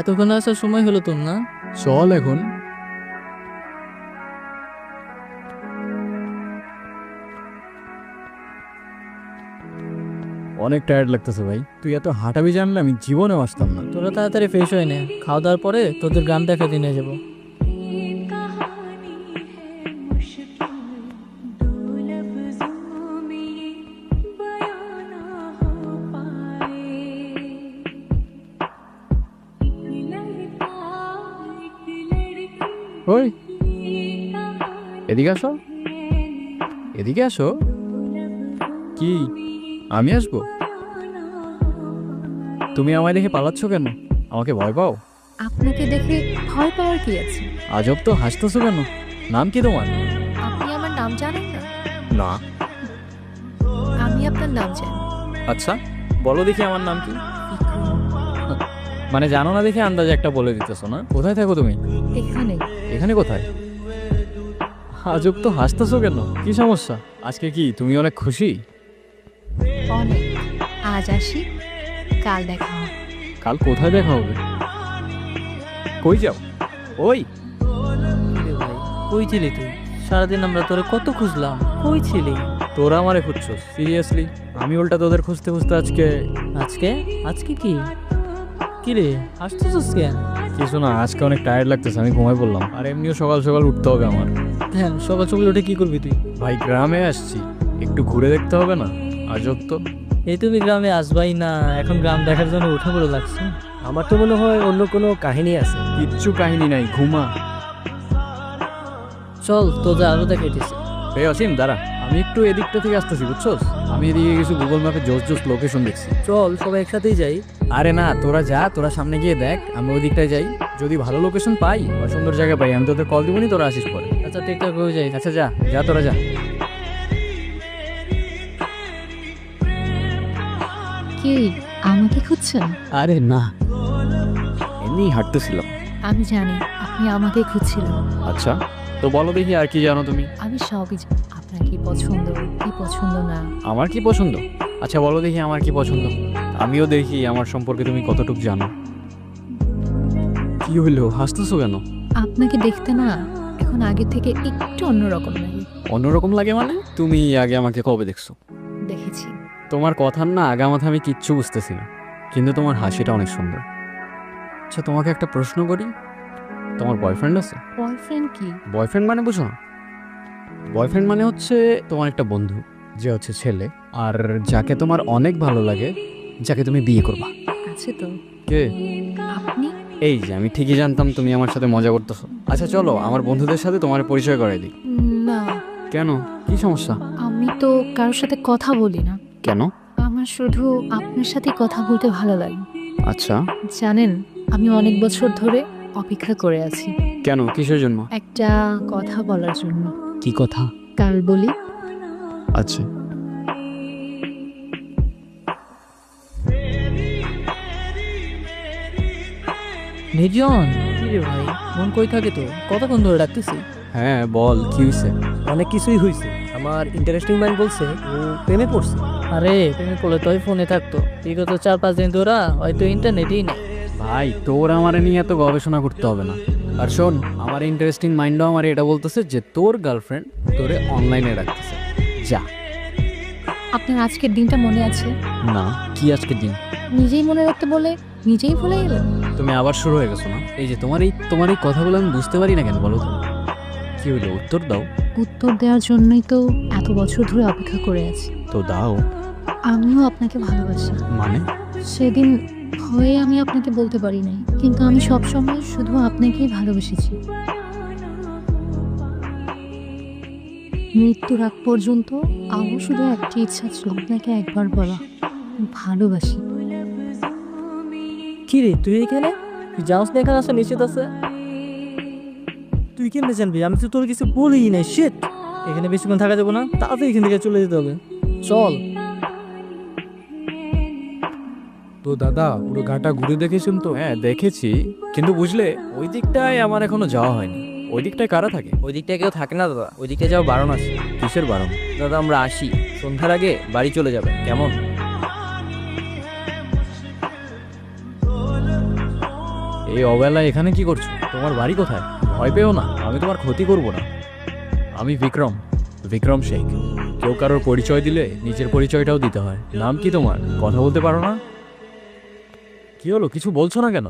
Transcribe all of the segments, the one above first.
এতক্ষণ আসার সময় হলো তোর না? চল এখন। অনেক টায়ার্ড লাগতেছে ভাই, তুই এত হাঁটাবি জানলে আমি জীবনেও আসতাম না। তোরা তাড়াতাড়ি ফ্রেশ হয়ে নে, খাওয়া দাওয়ার পরে তোদের গ্রাম দেখা দিয়ে নিয়ে যাবো। ওই এদিকে আসো, এদিকে আসো। কি আমি আসবো? তুমি আমায় দেখে পালাচ্ছ কেন? আমাকে ভয় পাও? আপনাকে দেখে ভয় পাওয়ার কি আছে? আজব তো, হাসতেছো কেন? নাম কি তোমার? আপনি আমার নাম জানেন না? না। আমি আপনার নাম জানি। আচ্ছা বলো দেখি আমার নাম কি? মানে জানো না দেখে আন্দাজে একটা বলে দিতেছো না? কোথায় থাকো তুমি? এখানে। এখানে কোথায়? আজব তো, হাসতেছো কেন? কি সমস্যা? আজকে কি তুমি অনেক খুশি? অনেক। আজ আসি, কাল দেখা হবে। কাল কোথায় দেখা হবে? কই যাও? ওই কিরে ভাই, কই ছিলি তুই? সারাদিন আমরা তোরে কত খুঁজলাম, কই ছিলি? তোরা আমারে খুঁজছো? সিরিয়াসলি? আমি উল্টা তোদের খুঁজতে খুঁজতে আজকে। আজকে? আজকে কি? কিরে হাসতেছিস কেন? কিছু না, আজকে অনেক টায়ার্ড লাগতেছে, আমি ঘুমাই পড়লাম। আর এমনিও সকাল সকাল উঠতে হবে আমার। হ্যাঁ, সকাল সকাল উঠে কি করবি তুই? ভাই গ্রামে আসছি, একটু ঘুরে দেখতে হবে না? আজব তো। এই তুমি গ্রামে আসবাই না, এখন গ্রাম দেখার জন্য উঠে পড়ে লাগছে। আমার তো মনে হয় অন্য কোনো কাহিনী আছে। কিচ্ছু কাহিনী নাই, ঘুমা। চল তোদের আরো দেখাইতেছি। এই অসীম দাঁড়া, আমি একটু এদিকটা থেকে আসতেছি, বুঝছস? আমি এদিকে কিছু গুগল ম্যাপে জোস জোস লোকেশন দেখছি। চল সবাই একসাথেই যাই। আরে না, তোরা যা, তোরা সামনে গিয়ে দেখ, আমি ওই দিকটায় যাই। যদি ভালো লোকেশন পাই বা সুন্দর জায়গা পাই, আমি তোদের কল দিবনি, তোরা আসিস পরে। আচ্ছা ঠিকঠাক হয়ে যাই। আচ্ছা যা যা, তোরা যা। কি আমাকে খুঁজছেন? আরে না, এমনি হাঁটতেছিলাম। আমি জানি আপনি আমাকে খুঁজছিলেন। আচ্ছা তো বলো দেখি আর কি জানো তুমি? আমি সবই জানি। আপনার কি পছন্দ, কি পছন্দ না। আমার কি পছন্দ? আচ্ছা বলো দেখি আমার কি পছন্দ, আমিও দেখি আমার সম্পর্কে তুমি কতটুকু জানো। কি হইলো, হাসতেছো কেন? আপনাকে দেখতে না এখন আগে থেকে একটু অন্যরকম লাগে। অন্যরকম লাগে মানে? তুমি আগে আমাকে কবে দেখছো? দেখেছি। তোমার কথার না আগামাথা আমি কিচ্ছু বুঝতেছি না, কিন্তু তোমার হাসিটা অনেক সুন্দর। আচ্ছা তোমাকে একটা প্রশ্ন করি, তোমার বয়ফ্রেন্ড আছে? বয়ফ্রেন্ড কি? বয়ফ্রেন্ড মানে বুঝো না? বয়ফ্রেন্ড মানে হচ্ছে তোমার একটা বন্ধু, যে হচ্ছে ছেলে, আর যাকে তোমার অনেক ভালো লাগে, যাকে তুমি বিয়ে করবা। আছে তো। কে? আপনি? এই যে আমি ঠিকই জানতাম তুমি আমার সাথে মজা করতেছো। আচ্ছা চলো আমার বন্ধুদের সাথে তোমার পরিচয় করাই দিই। না, কেন, কি সমস্যা? আমি তো কারোর সাথে কথা বলি না। কেন? আমার শুধু আপনার সাথে কথা বলতে ভালো লাগে। আচ্ছা জানেন, আমি অনেক বছর ধরে অপেক্ষা করে আছি কেন, কিসের জন্য? একটা কথা বলার জন্য। কি কথা? কাল বলি। আচ্ছা নির্জন, কি রে ভাই, মন কই থাকে তো? কতক্ষণ ধরে ডাকতেছি। হ্যাঁ বল, কি হয়েছে? অনেক কিছুই হয়েছে। আমার ইন্টারেস্টিং মাইন্ড বলছে ও প্রেমে পড়ছে। আরে প্রেমে পড়লে তোই ফোনে থাকতো, বিগত 4-5 দিন ধরা হয়তো ইন্টারনেটেই নেই। ভাই তোর আমারে নিয়ে এত গবেষণা করতে হবে না। আর শোন, আমার ইন্টারেস্টিং মাইন্ডও আমার এটা বলতেছে যে তোর গার্লফ্রেন্ড তোরে অনলাইনে রাখতেছে। যা। আপনার আজকের দিনটা মনে আছে? না, কি আজকের দিন? নিজেই মনে রাখতে বলে নিজেই ভুলে গেলেন। তুমি আবার শুরু হয়ে গেছো না? এই যে তোমার এই কথাগুলো আমি বুঝতে পারি না কেন বলো তো? কি হইলো, উত্তর দাও। উত্তর দেওয়ার জন্যই তো এত বছর ধরে অপেক্ষা করে আছি। তো দাও। আমিও আপনাকে ভালোবাসি। মানে? সেদিন হয়ে আমি আপনাকে বলতে পারি নাই, কিন্তু আমি সবসময় শুধু আপনাকেই ভালোবেসেছি। মৃত্যুর আগ পর্যন্ত আমার শুধু একটি ইচ্ছা ছিল, আপনাকে একবার বলা ভালোবাসি। কি রে তুই এখানে? তুই জানোস না এখানে আসা নিশ্চিত আছে? তুই কেমনে জানবি? আমি তো তোর কিছু বলি নাই। শিট, এখানে বেশিক্ষণ থাকা যাবো না, তাড়াতাড়ি এখান থেকে চলে যেতে হবে। চল। তো দাদা পুরো গাটা ঘুরে দেখেছেন তো? হ্যাঁ দেখেছি, কিন্তু বুঝলে ওই দিকটায় আমার এখনো যাওয়া হয়নি। ওই দিকটায় কারা থাকে? ওই দিকটায় কেউ থাকে না দাদা, ওই দিকটায় যাওয়া বারণ আছে। কিসের বারণ? দাদা আমরা আসি, সন্ধ্যার আগে বাড়ি চলে যাবেন, কেমন? এই অবেলায় এখানে কি করছো? তোমার বাড়ি কোথায়? ভয় পেও না, আমি তোমার ক্ষতি করব না। আমি বিক্রম শেখ। কেউ কারোর পরিচয় দিলে নিজের পরিচয়টাও দিতে হয়। নাম কি তোমার? কথা বলতে পারো না? কি হলো, কিছু বলছো না কেন?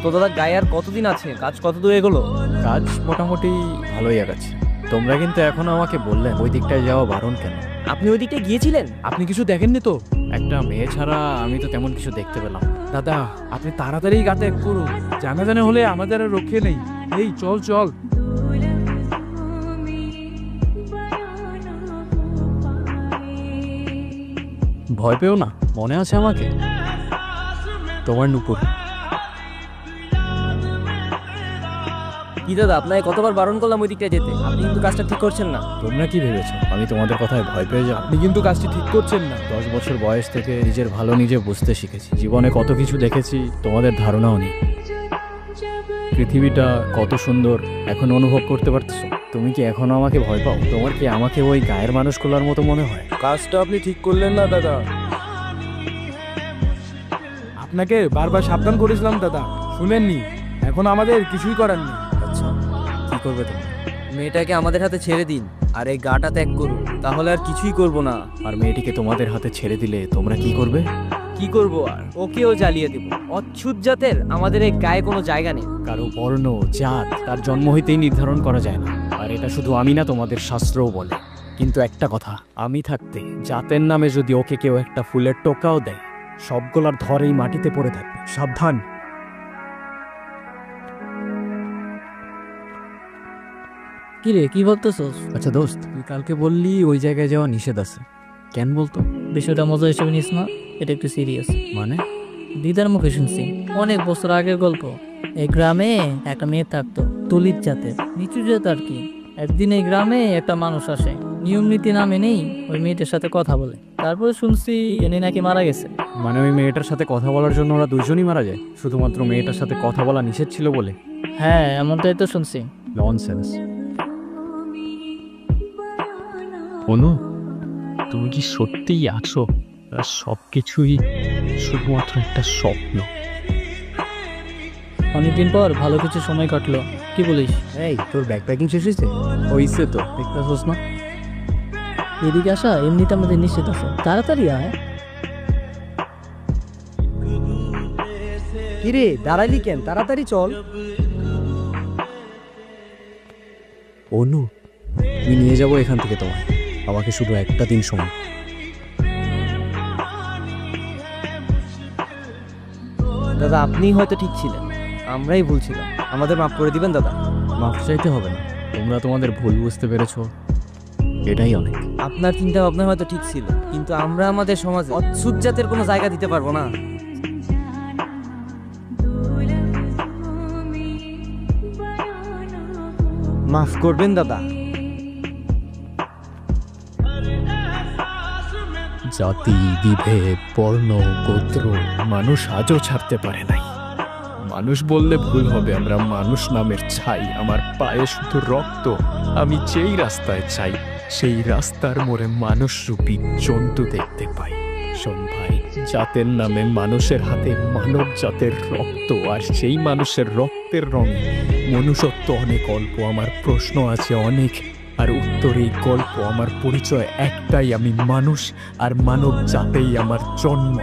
তো দাদা গায়ে আর কতদিন আছে? কাজ কত দূর এগোলো? কাজ মোটামুটি ভালোই আগাচ্ছে। তোমরা কিন্তু এখনো আমাকে বললেন ওই দিকটায় যাওয়া বারণ কেন? আপনি ওই দিকটা গিয়েছিলেন? আপনি কিছু দেখেননি তো? একটা মেয়ে ছাড়া আমি তো তেমন কিছু দেখতে পেলাম না। দাদা আপনি তাড়াতাড়ি গা ত্যাগ করুন, জানা জানা হলে আমাদের আর রক্ষে নেই। এই চল চল। ভয় পেও না, মনে আছে আমাকে? তোমার নুপুর। কি দাদা, আপনাকে কতবার বারণ করলাম ওই দিকটা যেতে, আপনি কিন্তু কাজটা ঠিক করছেন না। তোমরা কি ভেবেছো আমি তোমাদের কথায় ভয় পেয়ে যাবো? আপনি কিন্তু কাজটি ঠিক করছেন না। 10 বছর বয়স থেকে নিজের ভালো নিজে বুঝতে শিখেছি। জীবনে কত কিছু দেখেছি তোমাদের ধারণাও নেই। পৃথিবীটা কত সুন্দর এখন অনুভব করতে পারতেছো। তুমি কি এখনো আমাকে ভয় পাও? তোমার কি আমাকে ওই গায়ের মানুষগুলোর মতো মনে হয়? কাজটা আপনি ঠিক করলেন না দাদা। আপনাকে বারবার সাবধান করেছিলাম দাদা, শুনেননি। এখন আমাদের কিছুই করার নেই। আচ্ছা, কি করবে তুমি? মেয়েটাকে আমাদের হাতে ছেড়ে দিন আর এই গাটা ত্যাগ করুন, তাহলে আর কিছুই করব না। আর মেয়েটিকে তোমাদের হাতে ছেড়ে দিলে তোমরা কি করবে? কি করব আর? ওকেও জ্বালিয়ে দেব। অচ্ছুত জাতের আমাদের এই গায়ে কোনো জায়গা নেই। কারো বর্ণ জাত তার জন্ম হইতেই নির্ধারণ করা যায় না। আর এটা শুধু আমি না, তোমাদের শাস্ত্রও বলে। কিন্তু একটা কথা, আমি থাকতে জাতের নামে যদি ওকে কেউ একটা ফুলের টোকাও দেয়, সবগুলার ধরেই মাটিতে পড়ে থাকবে। সাবধান। কি রে, কি ভাবতেছস? আচ্ছা দোস্ত, তুই কালকে বললি ওই জায়গায় যাওয়া নিষেধ আছে, কেন বলতো? বিষয়টা মজা হিসেবে নিস না, এটা একটু সিরিয়াস। মানে? দিদার মুখে শুনছি, অনেক বছর আগের গল্প। এই গ্রামে একটা মেয়ে থাকতো, দলিত জাতের, নিচু জাত আর কি। একদিন এই গ্রামে একটা মানুষ আসে, নিয়ম নীতি না মেনেই ওই মেয়েটার সাথে কথা বলে। তারপরে শুনছি এনে নাকি মারা গেছে। মানে ওই মেয়েটার সাথে কথা বলার জন্য ওরা দুজনই মারা যায়, শুধুমাত্র মেয়েটার সাথে কথা বলা নিষেধ ছিল বলে? হ্যাঁ, এমনটাই তো শুনছি। ননসেন্স। অনু, তুমি কি সত্যিই আছো? আর সব কিছুই শুধুমাত্র একটা স্বপ্ন? অনেকদিন পর ভালো কিছু সময় কাটলো, কি বলিস? এই তোর ব্যাকপ্যাকিং শেষ হয়েছে? হইছে তো, দেখতেছস না? এদিকে আসা এমনিতে আমাদের নিশ্চিত আছে, তাড়াতাড়ি আয়। কিরে দাঁড়াইলি কেন? তাড়াতাড়ি চল। অনু, আমি নিয়ে যাবো এখান থেকে তোমায়, আমাকে শুধু একটা দিন সময়। দাদা আপনি হয়তো ঠিক ছিলেন, আমরাই ভুল ছিলাম। আমাদের মাফ করে দিবেন দাদা। মাফ চাইতে হবে না, তোমরা তোমাদের ভুল বুঝতে পেরেছো, এটাই অনেক। আপনার চিন্তা ভাবনা হয়তো ঠিক ছিল, কিন্তু আমরা আমাদের সমাজে অচ্ছুত জাতের কোনো জায়গা দিতে পারবো না। মাফ করবেন দাদা। জাতি, বিভেদ, বর্ণ, গোত্র মানুষ আজও ছাড়তে পারে নাই। মানুষ বললে ভুল হবে, আমরা মানুষ নামের ছাই। আমার পায়ে শুধু রক্ত। আমি যেই রাস্তায় চাই সেই রাস্তার মোড়ে মানুষরূপী জন্তু দেখতে পাই। শোন ভাই, জাতের নামে মানুষের হাতে মানব জাতের রক্ত, আর সেই মানুষের রক্তের রঙে মনুষ্যত্ব অনেক অল্প। আমার প্রশ্ন আছে অনেক, আর উত্তর এই গল্প। আমার পরিচয় একটাই, আমি মানুষ, আর মানব জাতেই আমার জন্ম।